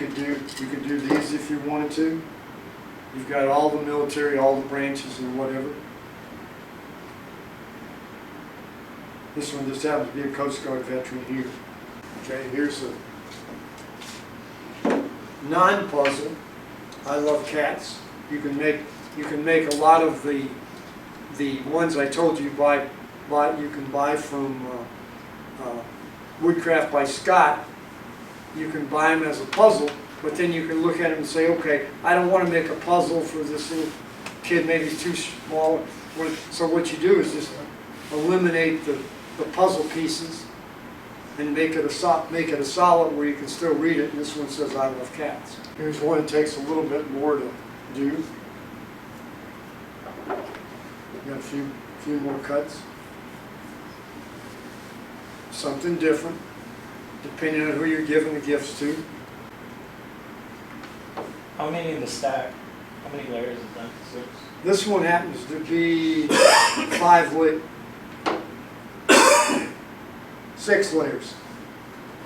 could do these if you wanted to. You've got all the military, all the branches and whatever. This one just happens to be a Coast Guard veteran here. Okay, here's a non-puzzle. I love cats. You can make a lot of the ones I told you you can buy from Woodcraft by Scott. You can buy them as a puzzle, but then you can look at them and say, okay, I don't want to make a puzzle for this little kid, maybe it's too small. So what you do is just eliminate the puzzle pieces and make it a solid where you can still read it. And this one says, I love cats. Here's one that takes a little bit more to do. Got a few more cuts. Something different, depending on who you're giving the gifts to. How many in the stack? How many layers is that? 6? This one happens to be 6 layers.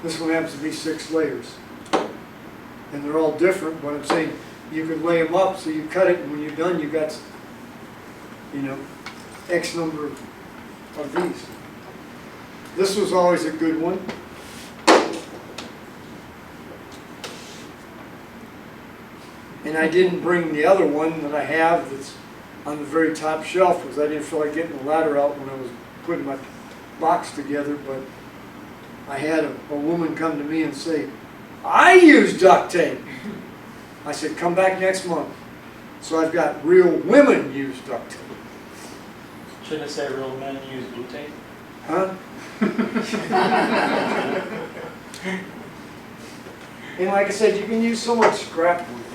This one happens to be 6 layers. And they're all different, but I'm saying you could lay them up so you cut it, and when you're done, you got, X number of these. This was always a good one. And I didn't bring the other one that I have that's on the very top shelf because I didn't feel like getting the ladder out when I was putting my box together, but I had a woman come to me and say, I use duct tape. I said, come back next month. So I've got real women use duct tape. Shouldn't it say real men use blue tape? Huh? And like I said, you can use so much scrap wood,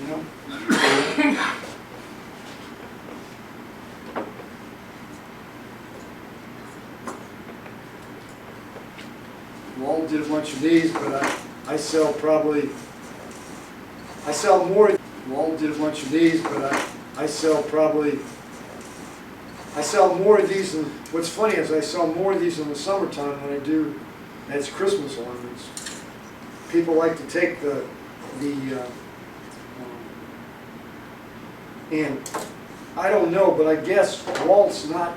Walt did a bunch of these, but I sell more. Walt did a bunch of these, but I sell more of these. And what's funny is I sell more of these in the summertime than I do as Christmas ornaments. People like to take and I don't know, but I guess Walt's not.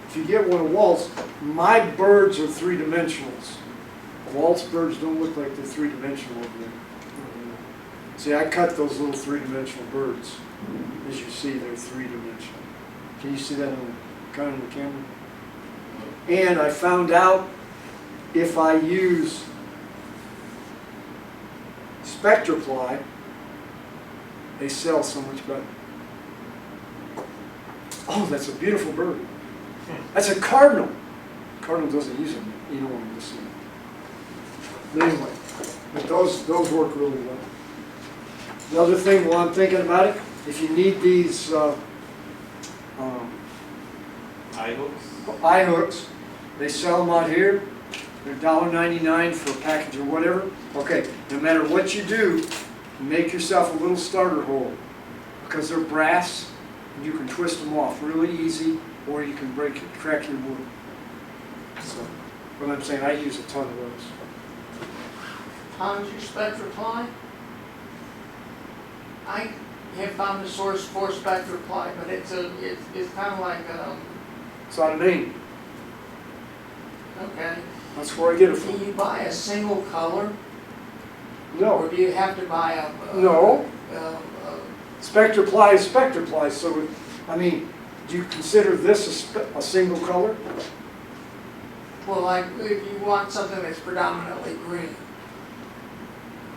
If you get one of Walt's, my birds are 3-dimensionals. Walt's birds don't look like they're 3-dimensional over there. See, I cut those little 3-dimensional birds. As you see, they're 3-dimensional. Can you see that on the camera? And I found out if I use Spectra ply, they sell so much better. Oh, that's a beautiful bird. That's a cardinal. Cardinal doesn't use them. You don't want to see them. But anyway, but those work really well. The other thing, while I'm thinking about it, if you need these eye hooks, they sell them out here. They're $1.99 for a package or whatever. Okay, no matter what you do, make yourself a little starter hole because they're brass and you can twist them off really easy, or you can crack your wood. So, what I'm saying, I use a ton of those. How much you Spectra ply? I have found the source for Spectra ply, but it's kind of like It's out of Maine. okay. That's where I get it Do from. you buy a single color, or No. do you have to buy a No. Spectra ply is Spectra ply, so do you consider this a single color? well, like if you want something that's predominantly green,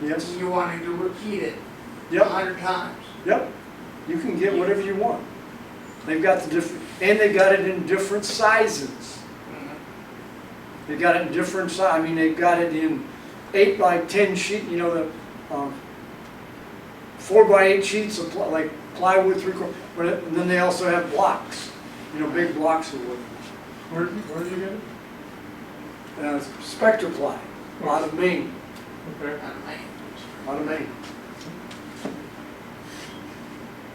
Yes. you wanting to repeat it Yep. 100 times. Yep. You can get whatever you want. They've got the different, and they got it in different sizes. They got it in different sizes. They've got it in 8 by 10 sheet. The 4 by 8 sheets of like plywood 3/4. And then they also have blocks. Big blocks of wood. Where did you get it? Spectra ply, out of Maine. Okay. Out of Maine.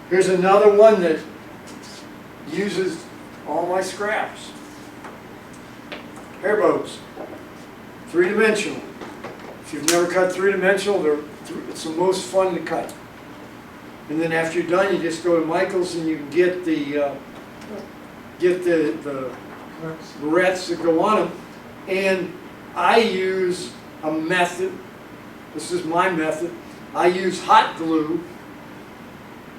Here's another one that uses all my scraps. Hair bows, 3-dimensional. If you've never cut 3-dimensional, they're It's the most fun to cut. And then after you're done, you just go to Michael's and you can get the barrettes that go on them. And I use a method. This is my method. I use hot glue.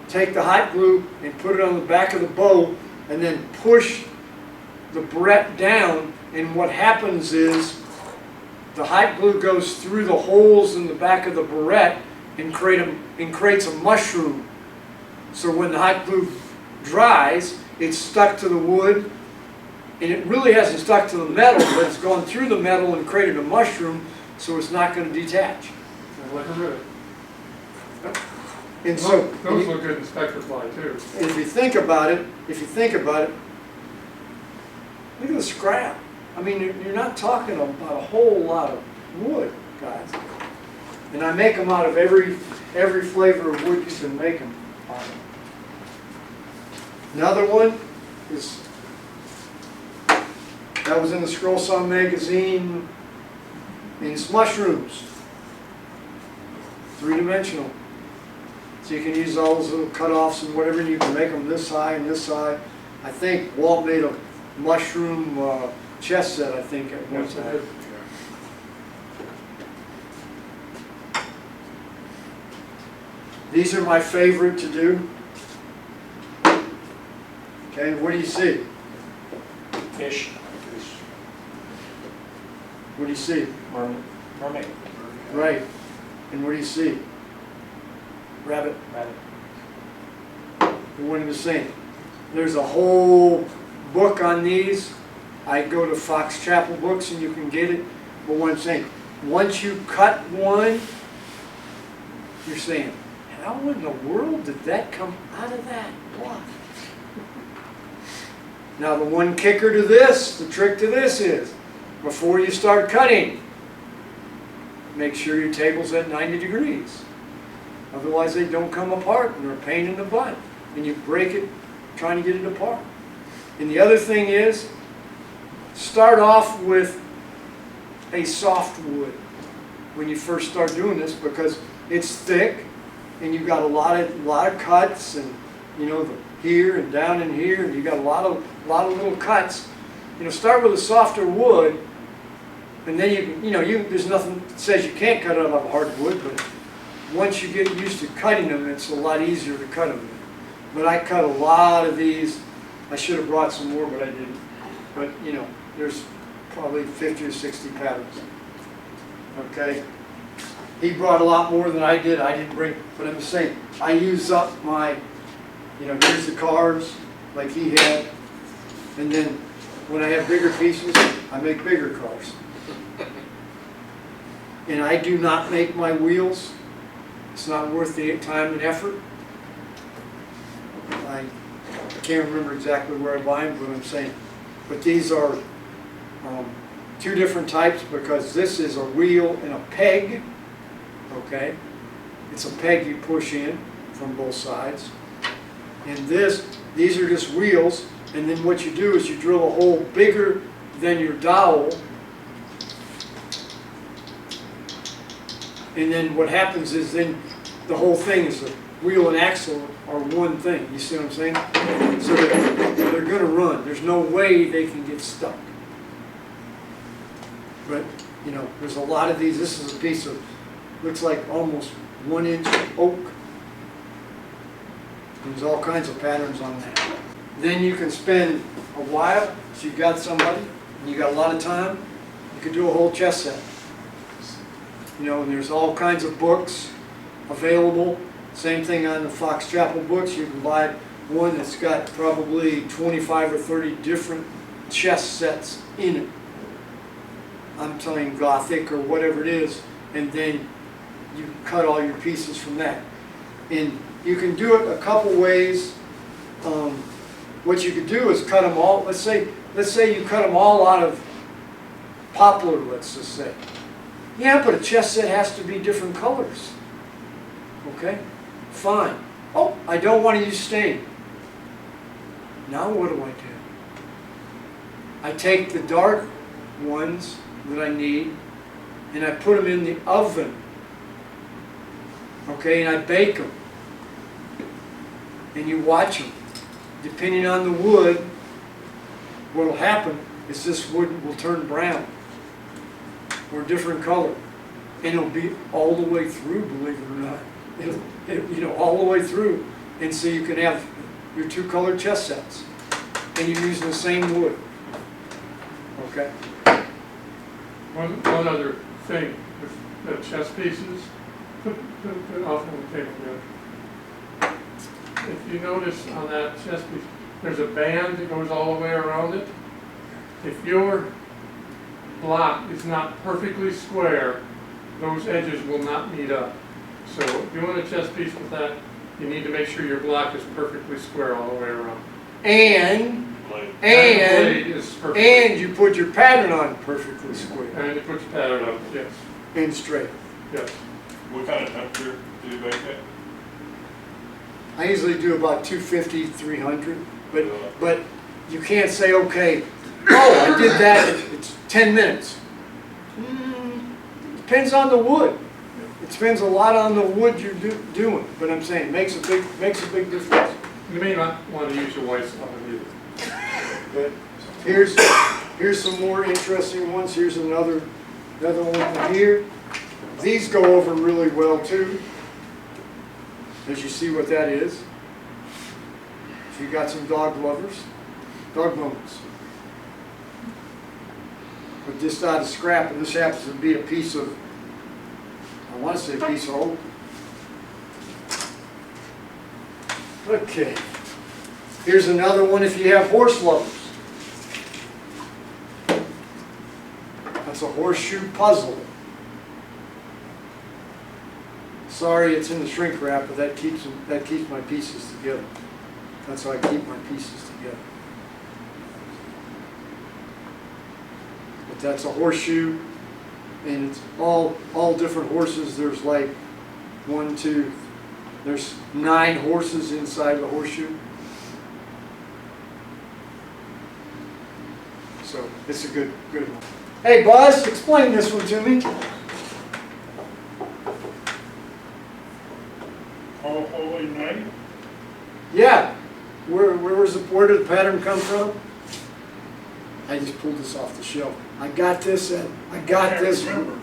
Take the hot glue and put it on the back of the bow, and then push the barrette down. And what happens is the hot glue goes through the holes in the back of the barrette and creates a mushroom. So when the hot glue dries, it's stuck to the wood, and it really hasn't stuck to the metal, but it's gone through the metal and created a mushroom, so it's not going to detach. Like a rivet. And so, Those look good in spectre fly too. if you think about it, look at the scrap. I mean, you're not talking about a whole lot of wood, guys. And I make them out of every flavor of wood you can make them out of. Another one is, that was in the Scroll Song magazine, and it's mushrooms. Three-dimensional. So you can use all those little cut-offs and whatever, and you can make them this high and this high. I think Walt made a mushroom chess set, I think, at one Yes, I time. did. These are my favorite to do. Okay, what do you see? Fish, What do you see? mermaid, Right. And what do you see? Rabbit. rabbit. They're one and the same. There's a whole book on these. I go to Fox Chapel Books and you can get it. But one thing, once you cut one, you're saying, how in the world did that come out of that block? Now the one kicker to this, the trick to this is, before you start cutting, make sure your table's at 90 degrees. Otherwise they don't come apart and they're a pain in the butt. And you break it trying to get it apart. And the other thing is, start off with a soft wood when you first start doing this, because it's thick and you've got a lot of cuts, and you know, here and down in here, and you got a lot of little cuts. You know, start with a softer wood, and then there's nothing that says you can't cut it out of hardwood, but once you get used to cutting them, it's a lot easier to cut them. But I cut a lot of these. I should have brought some more, but I didn't. But you know, there's probably 50 or 60 patterns. Okay. He brought a lot more than I did. I didn't bring, but I'm saying, I use up my, here's the cars like he had. And then when I have bigger pieces, I make bigger cars. And I do not make my wheels. It's not worth the time and effort. I can't remember exactly where I buy them, but I'm saying, but these are two different types, because this is a wheel and a peg. Okay, it's a peg you push in from both sides, and these are just wheels. And then what you do is you drill a hole bigger than your dowel, and then what happens is then the whole thing is the wheel and axle are one thing. You see what I'm saying? So they're going to run. There's no way they can get stuck. But there's a lot of these. This is a piece of, looks like almost 1 inch oak. There's all kinds of patterns on that. Then you can spend a while, if you've got somebody, and you got a lot of time, you could do a whole chess set. And there's all kinds of books available. Same thing on the Fox Chapel books. You can buy one that's got probably 25 or 30 different chess sets in it. I'm telling you, Gothic or whatever it is, and then you cut all your pieces from that. And you can do it a couple ways. What you could do is cut them all. Let's say you cut them all out of poplar, let's just say. Yeah, but a chess set has to be different colors. Okay? Fine. Oh, I don't want to use stain. Now what do? I take the dark ones that I need, and I put them in the oven Okay, and I bake them. And you watch them. Depending on the wood, what'll happen is this wood will turn brown or a different color. And it'll be all the way through, believe it or not. All the way through. And so you can have your two colored chess sets. And you're using the same wood. Okay? One other thing with the chess pieces, put off on the table there. If you notice on that chess piece, there's a band that goes all the way around it. If your block is not perfectly square, those edges will not meet up. So if you want a chess piece with that, you need to make sure your block is perfectly square all the way around. And blade is perfect. And you put your pattern on perfectly square And you put your pattern up, yes, and straight. yes. What kind of temperature do you bake at? I usually do about 250, 300, but you can't say, okay, oh, I did that, it's 10 minutes. Depends on the wood. It depends a lot on the wood you're doing, but I'm saying, makes a big difference. You may not want to use your wife's oven either. But here's some more interesting ones. Here's another one here. These go over really well too. As you see what that is. If you got some dog lovers, dog bones. But just out of scrap, and this happens to be a piece of, I want to say a piece of oak. Okay. Here's another one if you have horse lovers. That's a horseshoe puzzle. Sorry, it's in the shrink wrap, but that keeps my pieces together. That's how I keep my pieces together. But that's a horseshoe, and it's all different horses. There's like 1, 2, there's 9 horses inside the horseshoe. So it's a good one. Hey Buzz, explain this one to me. Oh, holy night? Yeah. Where did the pattern come from? I just pulled this off the shelf. I got this.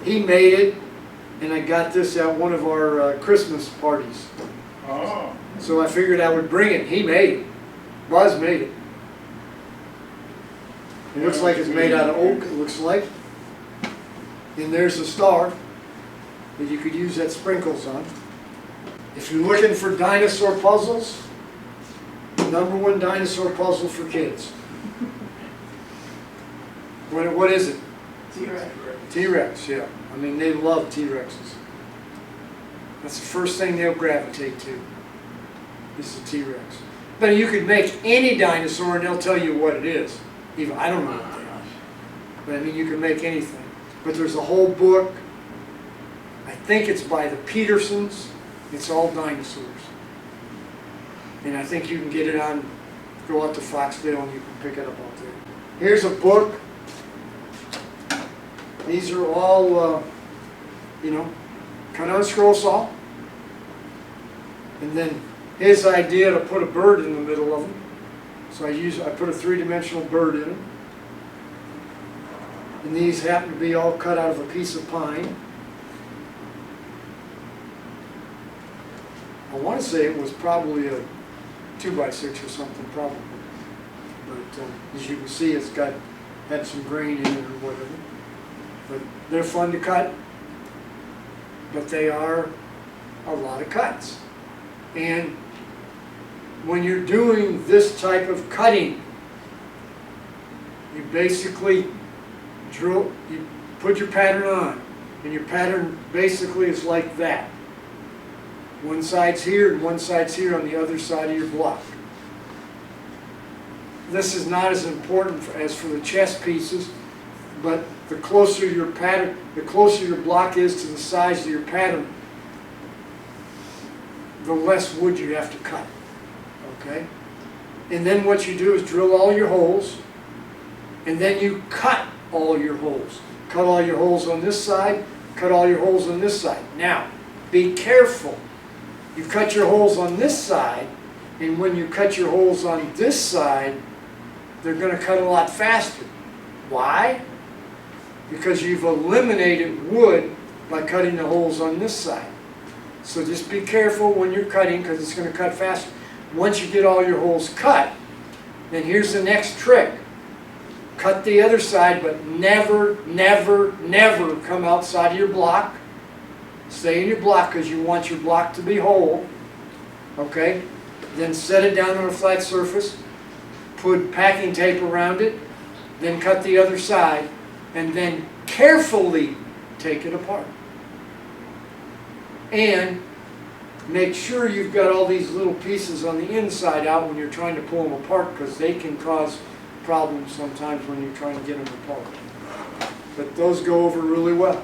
He made it, and I got this at one of our Christmas parties. Oh. So I figured I would bring it. He made it. Buzz made it. It looks like it's made out of oak. It looks like. And there's a star that you could use that sprinkles on. If you're looking for dinosaur puzzles, #1 dinosaur puzzle for kids. What is it? T-Rex. T-Rex, yeah. I mean, they love T-Rexes. That's the first thing they'll gravitate to, is the T-Rex. But you could make any dinosaur and they'll tell you what it is. Even I don't know what they are. But I mean, you can make anything. But there's a whole book. I think it's by the Petersons. It's all dinosaurs. And I think you can get it on, go out to Foxdale and you can pick it up out there. Here's a book. These are all, cut on scroll saw. And then his idea to put a bird in the middle of them. So I put a 3-dimensional bird in them. And these happen to be all cut out of a piece of pine. I want to say it was probably a 2x6 or something, probably. But as you can see, it's had some grain in it or whatever. But they're fun to cut. But they are a lot of cuts. And when you're doing this type of cutting, you basically you put your pattern on, and your pattern basically is like that. One side's here and one side's here on the other side of your block. This is not as important as for the chess pieces, but the closer your pattern, the closer your block is to the size of your pattern, the less wood you have to cut. Okay? And then what you do is drill all your holes, and then you cut all your holes. Cut all your holes on this side, cut all your holes on this side. Now, be careful. you cut your holes on this side, and when you cut your holes on this side, they're gonna cut a lot faster. Why? Because you've eliminated wood by cutting the holes on this side. So just be careful when you're cutting, because it's gonna cut faster. Once you get all your holes cut, then here's the next trick. Cut the other side, but never, never, never come outside of your block. Stay in your block because you want your block to be whole. Okay? Then set it down on a flat surface. Put packing tape around it. Then cut the other side. And then carefully take it apart. And make sure you've got all these little pieces on the inside out when you're trying to pull them apart, because they can cause problems sometimes when you're trying to get them apart. But those go over really well.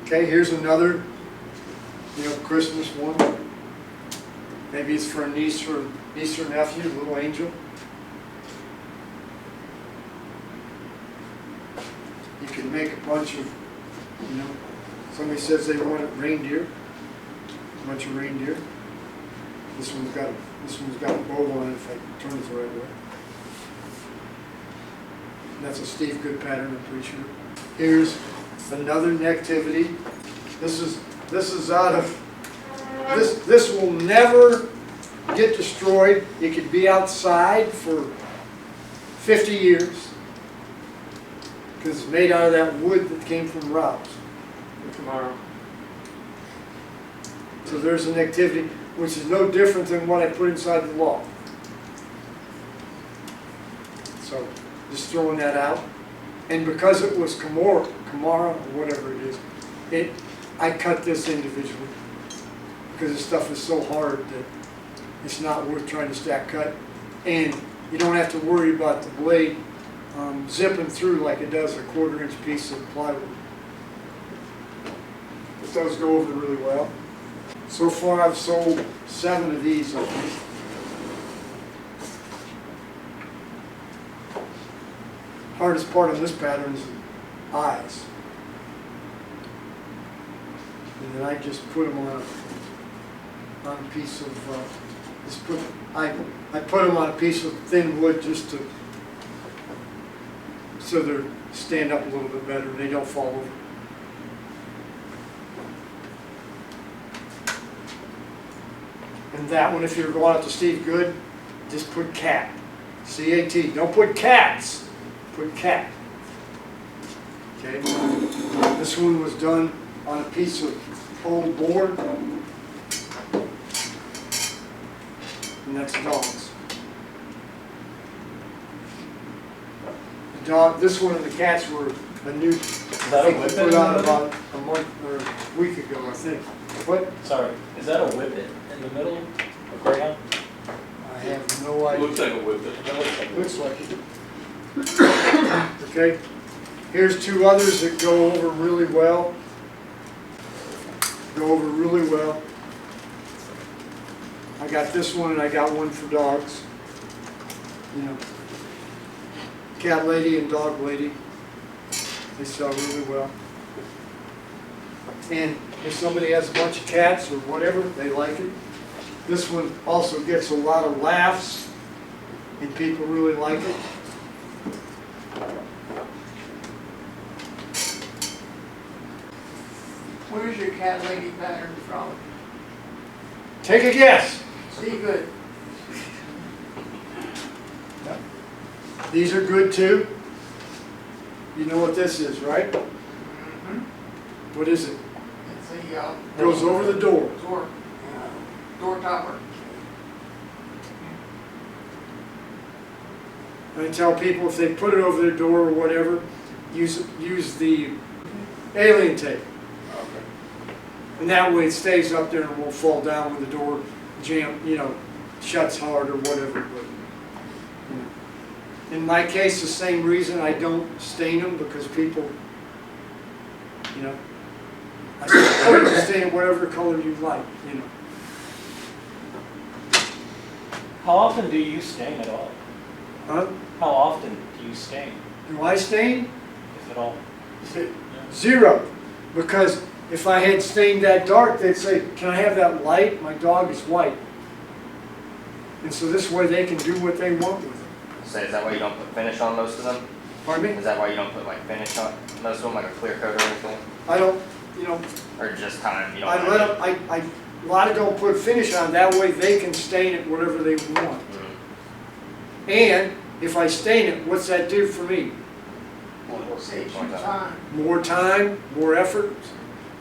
Okay, here's another, Christmas one. Maybe it's for a niece or nephew, little angel. You can make a bunch of, somebody says they want a reindeer, a bunch of reindeer. This one's got a bow on it if I turn it the right way. That's a Steve Good pattern, I'm pretty sure. Here's another activity. This is out of this will never get destroyed. It could be outside for 50 years because it's made out of that wood that came from Rob's. Tomorrow. So there's an activity which is no different than what I put inside the loft. So just throwing that out. And because it was Kamara or whatever it is, I cut this individually because this stuff is so hard that it's not worth trying to stack cut. And you don't have to worry about the blade zipping through like it does a 1/4-inch piece of plywood. But those go over really well. So far I've sold 7 of these, I think. Hardest part of this pattern is the eyes. And then I just put them on a piece of, I put them on a piece of thin wood just to, so they stand up a little bit better and they don't fall over. And that one, if you're going out to Steve Good, just put cat. C-A-T. Don't put cats. Put cat. Okay. This one was done on a piece of old board. And that's dogs. The dog. This one and the cats were a new. Is that a whippet? Put out about a month or a week ago, I think. What? Sorry, is that a whippet in the middle? A greyhound? I have no idea. Looks like a whippet. That looks like a Looks like it. Okay, here's 2 others that go over really well. Go over really well. I got this one and I got one for dogs. Cat lady and dog lady. They sell really well. And if somebody has a bunch of cats or whatever, they like it. This one also gets a lot of laughs and people really like it. Where's your cat lady pattern from? Take a guess. See, good. These are good too. You know what this is, right? Mm-hmm. What is it? It's a Goes over the door. door topper. I tell people if they put it over their door or whatever, use the alien tape. And that way it stays up there and won't fall down when the door shuts hard or whatever. But, in my case, the same reason I don't stain them, because people, I say, oh, you can stain it whatever color you like, How often do you stain at all? Huh? How often do you stain, Do I stain? if at all? 0, because if I had stained that dark, they'd say, can I have that light? My dog is white. And so this way they can do what they want with it. So is that why you don't put finish on most of them? Pardon me? Is that why you don't put like finish on most of them, like a clear coat or anything? I don't, you know, Or just time, you don't? I let them, a lot of don't put finish on, that way they can stain it whatever they want. Mhm. And if I stain it, what's that do for me? It'll save you time. More time, more effort,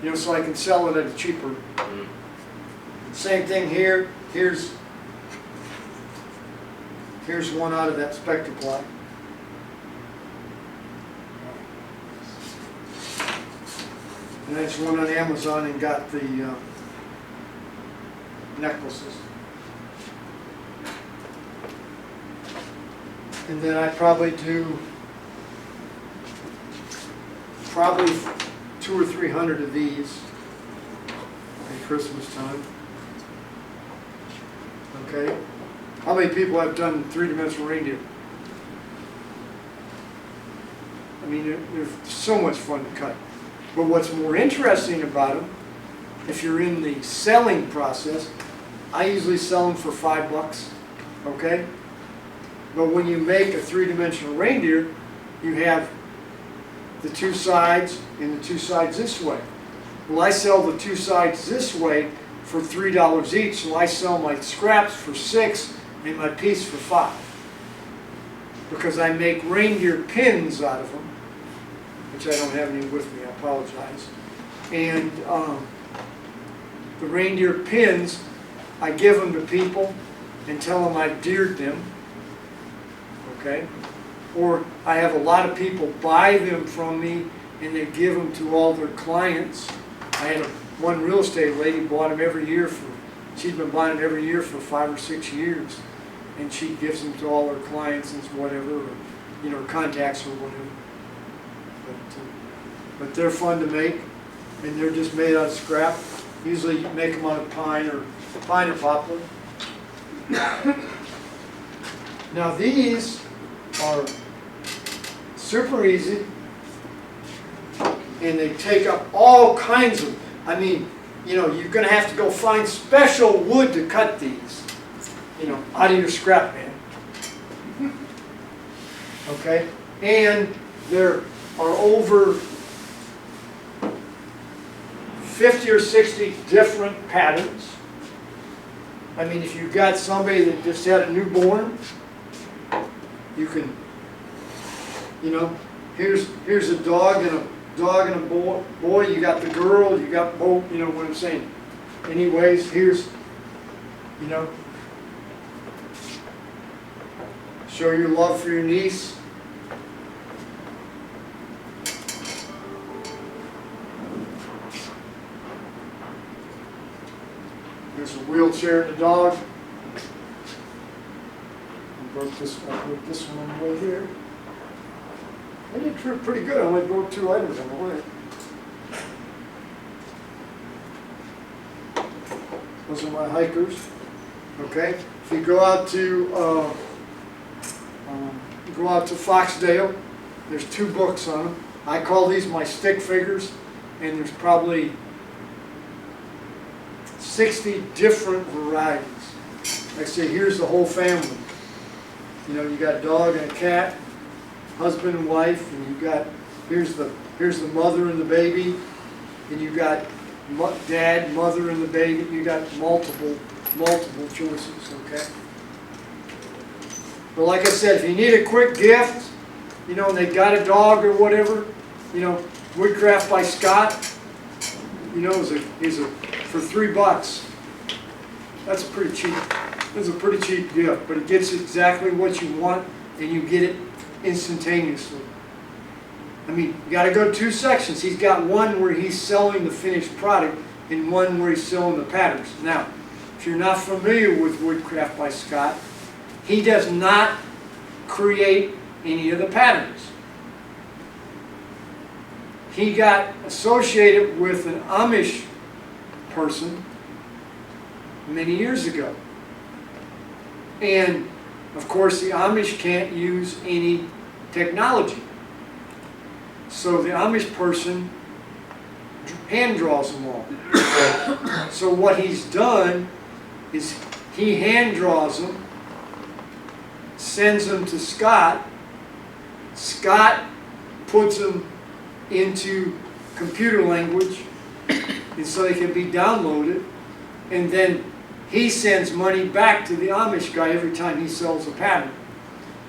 you know, so I can sell it at a cheaper. Mhm. Same thing here, here's one out of that Spectraply. And I just went on Amazon and got the necklaces. And then I probably do probably 200 or 300 of these at Christmas time. Okay? How many people have done three-dimensional reindeer? I mean, they're so much fun to cut. But what's more interesting about them, if you're in the selling process, I usually sell them for $5, okay? But when you make a three-dimensional reindeer, you have the two sides and the two sides this way. Well, I sell the two sides this way for $3 each, so I sell my scraps for $6 and my piece for $5. Because I make reindeer pins out of them, which I don't have any with me, I apologize. And the reindeer pins, I give them to people and tell them I've deered them, okay? Or I have a lot of people buy them from me and they give them to all their clients. I had one real estate lady bought them every year she's been buying them every year for 5 or 6 years. And she gives them to all her clients and whatever, or, you know, contacts or whatever. But they're fun to make, and they're just made out of scrap. Usually you make them out of pine or poplar. Now these are super easy, and they take up all kinds of, I mean, you know, you're going to have to go find special wood to cut these, you know, out of your scrap bin. Okay? And there are over 50 or 60 different patterns. I mean, if you've got somebody that just had a newborn, you can, you know, here's a dog and a boy, you got the girl, you got both, you know what I'm saying. Anyways, here's, you know, show your love for your niece. There's a wheelchair and a dog. I broke this one on the way here. I did pretty good. I only broke 2 items on the way. Those are my hikers. Okay. If you go out to Foxdale, there's 2 books on them. I call these my stick figures, and there's probably 60 different varieties. Like I say, here's the whole family. You know, you got a dog and a cat, husband and wife, and you got here's the mother and the baby, and you got dad, mother, and the baby. You got multiple choices. Okay. But like I said, if you need a quick gift, you know, and they got a dog or whatever, you know, Woodcraft by Scott, you know, is a for $3. That's pretty cheap. It's a pretty cheap gift, but it gets exactly what you want, and you get it instantaneously. I mean, you got to go 2 sections. He's got one where he's selling the finished product, and one where he's selling the patterns. Now, if you're not familiar with Woodcraft by Scott, he does not create any of the patterns. He got associated with an Amish person many years ago. And of course the Amish can't use any technology. So the Amish person hand draws them all. So what he's done is he hand draws them, sends them to Scott. Scott puts them into computer language, and so they can be downloaded, and then he sends money back to the Amish guy every time he sells a pattern.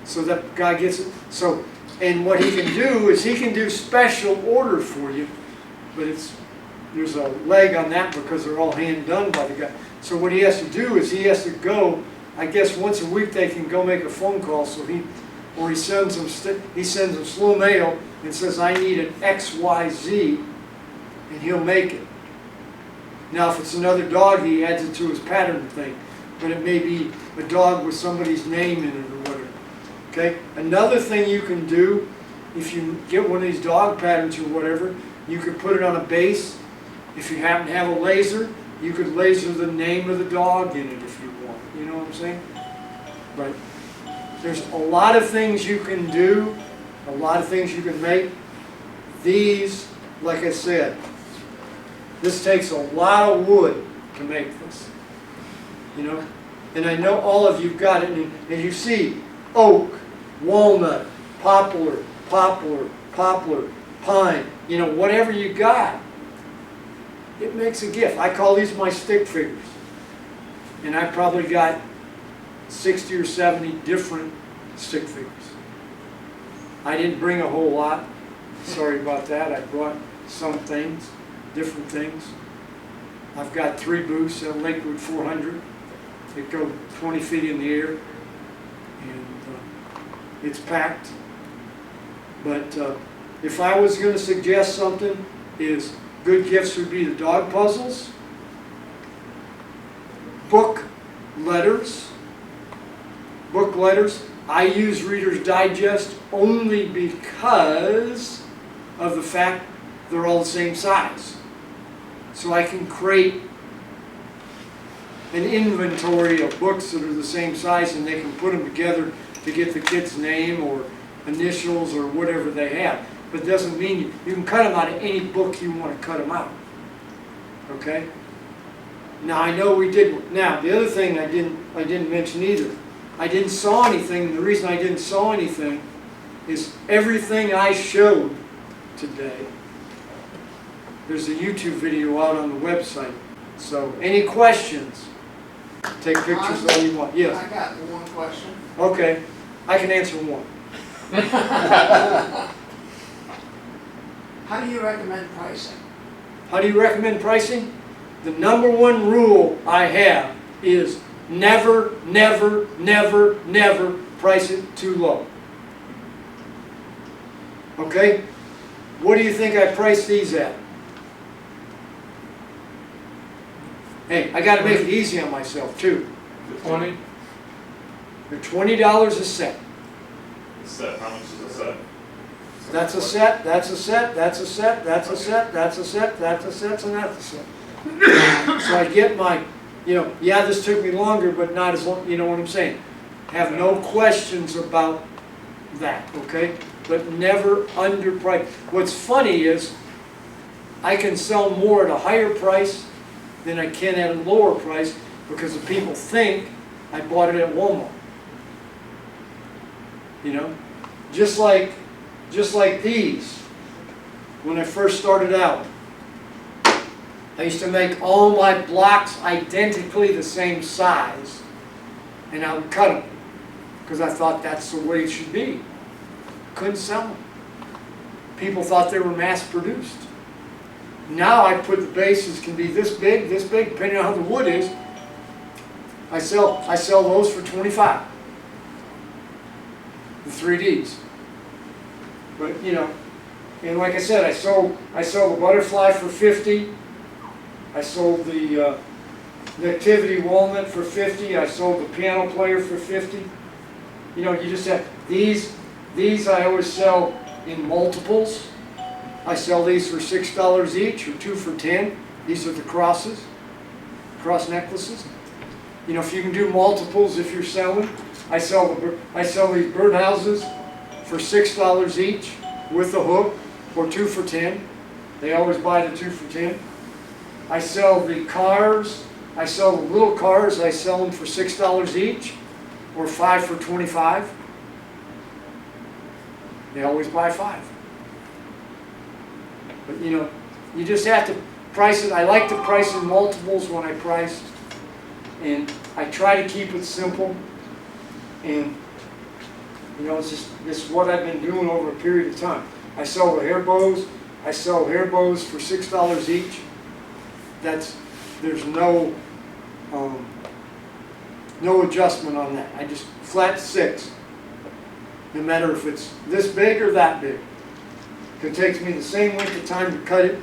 So that guy gets it. So, and what he can do is he can do special order for you, but there's a leg on that because they're all hand done by the guy. So what he has to do is he has to go, I guess once a week they can go make a phone call, so he sends them slow mail and says, I need an XYZ, and he'll make it. Now if it's another dog, he adds it to his pattern thing, but it may be a dog with somebody's name in it or whatever. Okay? Another thing you can do, if you get one of these dog patterns or whatever, you could put it on a base. If you happen to have a laser, you could laser the name of the dog in it if you want. You know what I'm saying? But there's a lot of things you can do, a lot of things you can make. These, like I said, this takes a lot of wood to make this. You know? And I know all of you've got it, and you see oak, walnut, poplar, pine, you know, whatever you got, it makes a gift. I call these my stick figures. And I probably got 60 or 70 different stick figures. I didn't bring a whole lot. Sorry about that. I brought some things, different things. I've got 3 booths at Lakewood 400 that go 20 feet in the air. And it's packed. But if I was going to suggest something, is good gifts would be the dog puzzles, book letters. I use Reader's Digest only because of the fact they're all the same size. So I can create an inventory of books that are the same size, and they can put them together to get the kid's name or initials or whatever they have. But it doesn't mean you can cut them out of any book you want to cut them out. Okay? Now I know we did. Now the other thing I didn't mention either. I didn't saw anything. And the reason I didn't saw anything is everything I showed today. There's a YouTube video out on the website. So any questions? Take pictures all you want. Yes. I got one question. Okay. I can answer one. How do you recommend pricing? How do you recommend pricing? The number one rule I have is never, never, never, never price it too low. Okay? What do you think I priced these at? Hey, I got to make it easy on myself too. 20? They're $20 a set. Set, how much is a set? That's a set, that's a set, that's a set, that's a set, that's a set, that's a set, and that's a set. So I get my, yeah, this took me longer, but not as long, you know what I'm saying? Have no questions about that, okay? But never underprice. What's funny is I can sell more at a higher price than I can at a lower price because the people think I bought it at Walmart. You know? Just like these, when I first started out, I used to make all my blocks identically the same size, and I would cut them because I thought that's the way it should be. Couldn't sell them. People thought they were mass produced. Now I put the bases can be this big, depending on how the wood is. I sell those for $25. The 3Ds. But and like I said, I sold the butterfly for $50. I sold the Nativity walnut for $50. I sold the piano player for $50. You just have these. These I always sell in multiples. I sell these for $6 each, or 2 for $10. These are the crosses, cross necklaces. If you can do multiples, if you're selling, I sell these birdhouses for $6 each with a hook, or 2 for $10. They always buy the 2 for $10. I sell the cars. I sell the little cars. I sell them for $6 each, or 5 for $25. They always buy 5. But you know, you just have to price it. I like to price in multiples when I price, and I try to keep it simple. And you know, this is what I've been doing over a period of time. I sell the hair bows. I sell hair bows for $6 each. There's no adjustment on that. I just flat 6. No matter if it's this big or that big. It takes me the same length of time to cut it,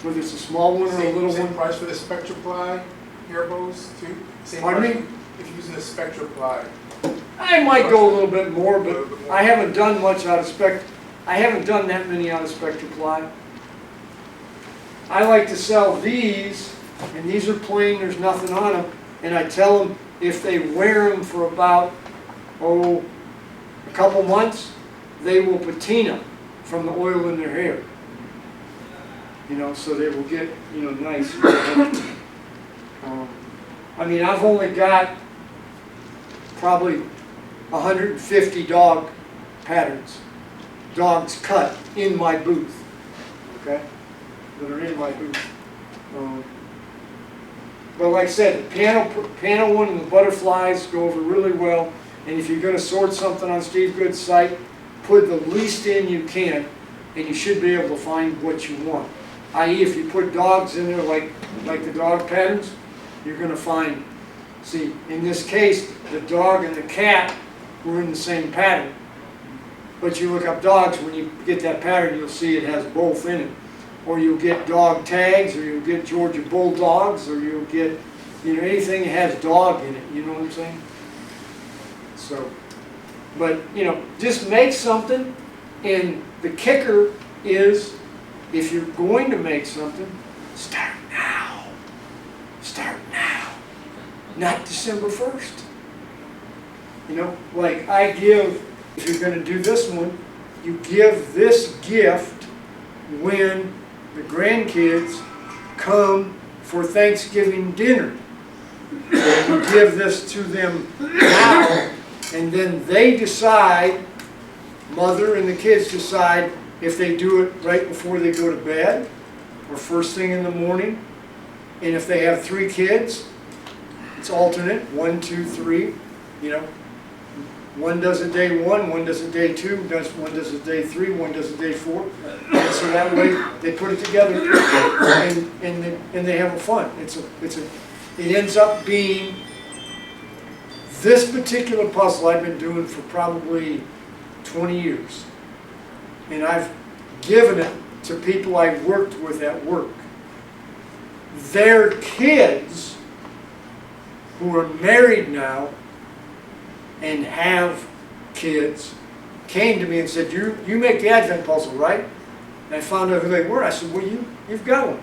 whether it's a small one or a little Same one. price for the Spectra ply hair bows too? Same Pardon price me? if you're using the Spectra ply. I might go a little bit more, but I haven't done much out of I haven't done that many out of Spectra ply. I like to sell these, and these are plain, there's nothing on them, and I tell them if they wear them for about, a couple months, they will patina from the oil in their hair. You know, so they will get, you know, nice. I mean, I've only got probably 150 dog patterns, dogs cut in my booth, okay, that are in my booth. But like I said, the panel one and the butterflies go over really well. And if you're going to sort something on Steve Good's site, put the least in you can, and you should be able to find what you want. I.e., if you put dogs in there like the dog patterns, you're going to find, see, in this case, the dog and the cat were in the same pattern. But you look up dogs, when you get that pattern, you'll see it has both in it. Or you'll get dog tags, or you'll get Georgia Bulldogs, or you'll get, you know, anything that has dog in it, you know what I'm saying? So, but, you know, just make something, and the kicker is, if you're going to make something, start now. Start now. Not December 1st. You know, like I give, if you're going to do this one, you give this gift when the grandkids come for Thanksgiving dinner. You give this to them now, and then they decide, mother and the kids decide if they do it right before they go to bed or first thing in the morning. And if they have 3 kids, it's alternate, 1, 2, 3, you know. One does it day 1, one does it day 2, one does it day 3, one does it day 4. And so that way they put it together and they have fun. It ends up being this particular puzzle I've been doing for probably 20 years. And I've given it to people I've worked with at work. Their kids, who are married now and have kids, came to me and said, you make the Advent puzzle, right? And I found out who they were. I said, well, you've got one.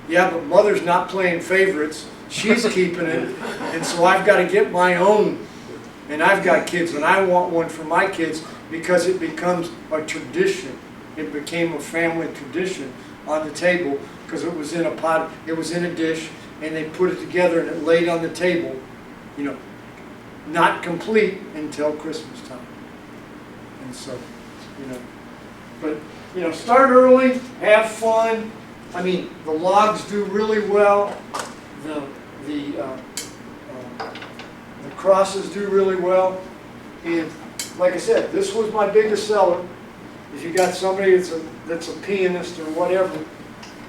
Yeah, but Mother's not playing favorites. She's keeping it. And so I've got to get my own. And I've got kids, and I want one for my kids because it becomes a tradition. It became a family tradition on the table because it was in a pot, it was in a dish, and they put it together and it laid on the table, you know, not complete until Christmas time. And so, you know, but, you know, start early, have fun. I mean, the logs do really well. The crosses do really well. And like I said, this was my biggest seller. If you got somebody that's a pianist or whatever,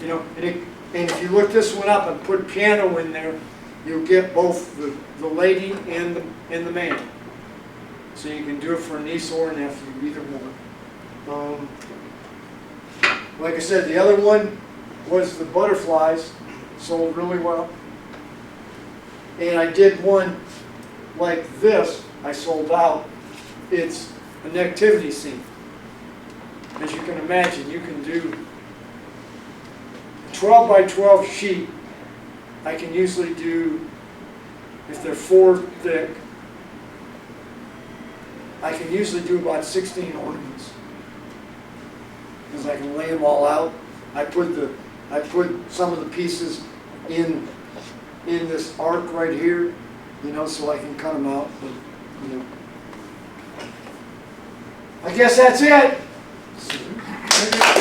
you know, and if you look this one up and put piano in there, you'll get both the lady and the man. So you can do it for a niece or a nephew, either one. Like I said, the other one was the butterflies, sold really well. And I did one like this, I sold out. It's a nativity scene. As you can imagine, you can do 12 by 12 sheet. I can usually do, if they're 4 thick, I can usually do about 16 ornaments. Because I can lay them all out I put some of the pieces in this arc right here, you know, so I can cut them out, but, you know. I guess that's it. Maybe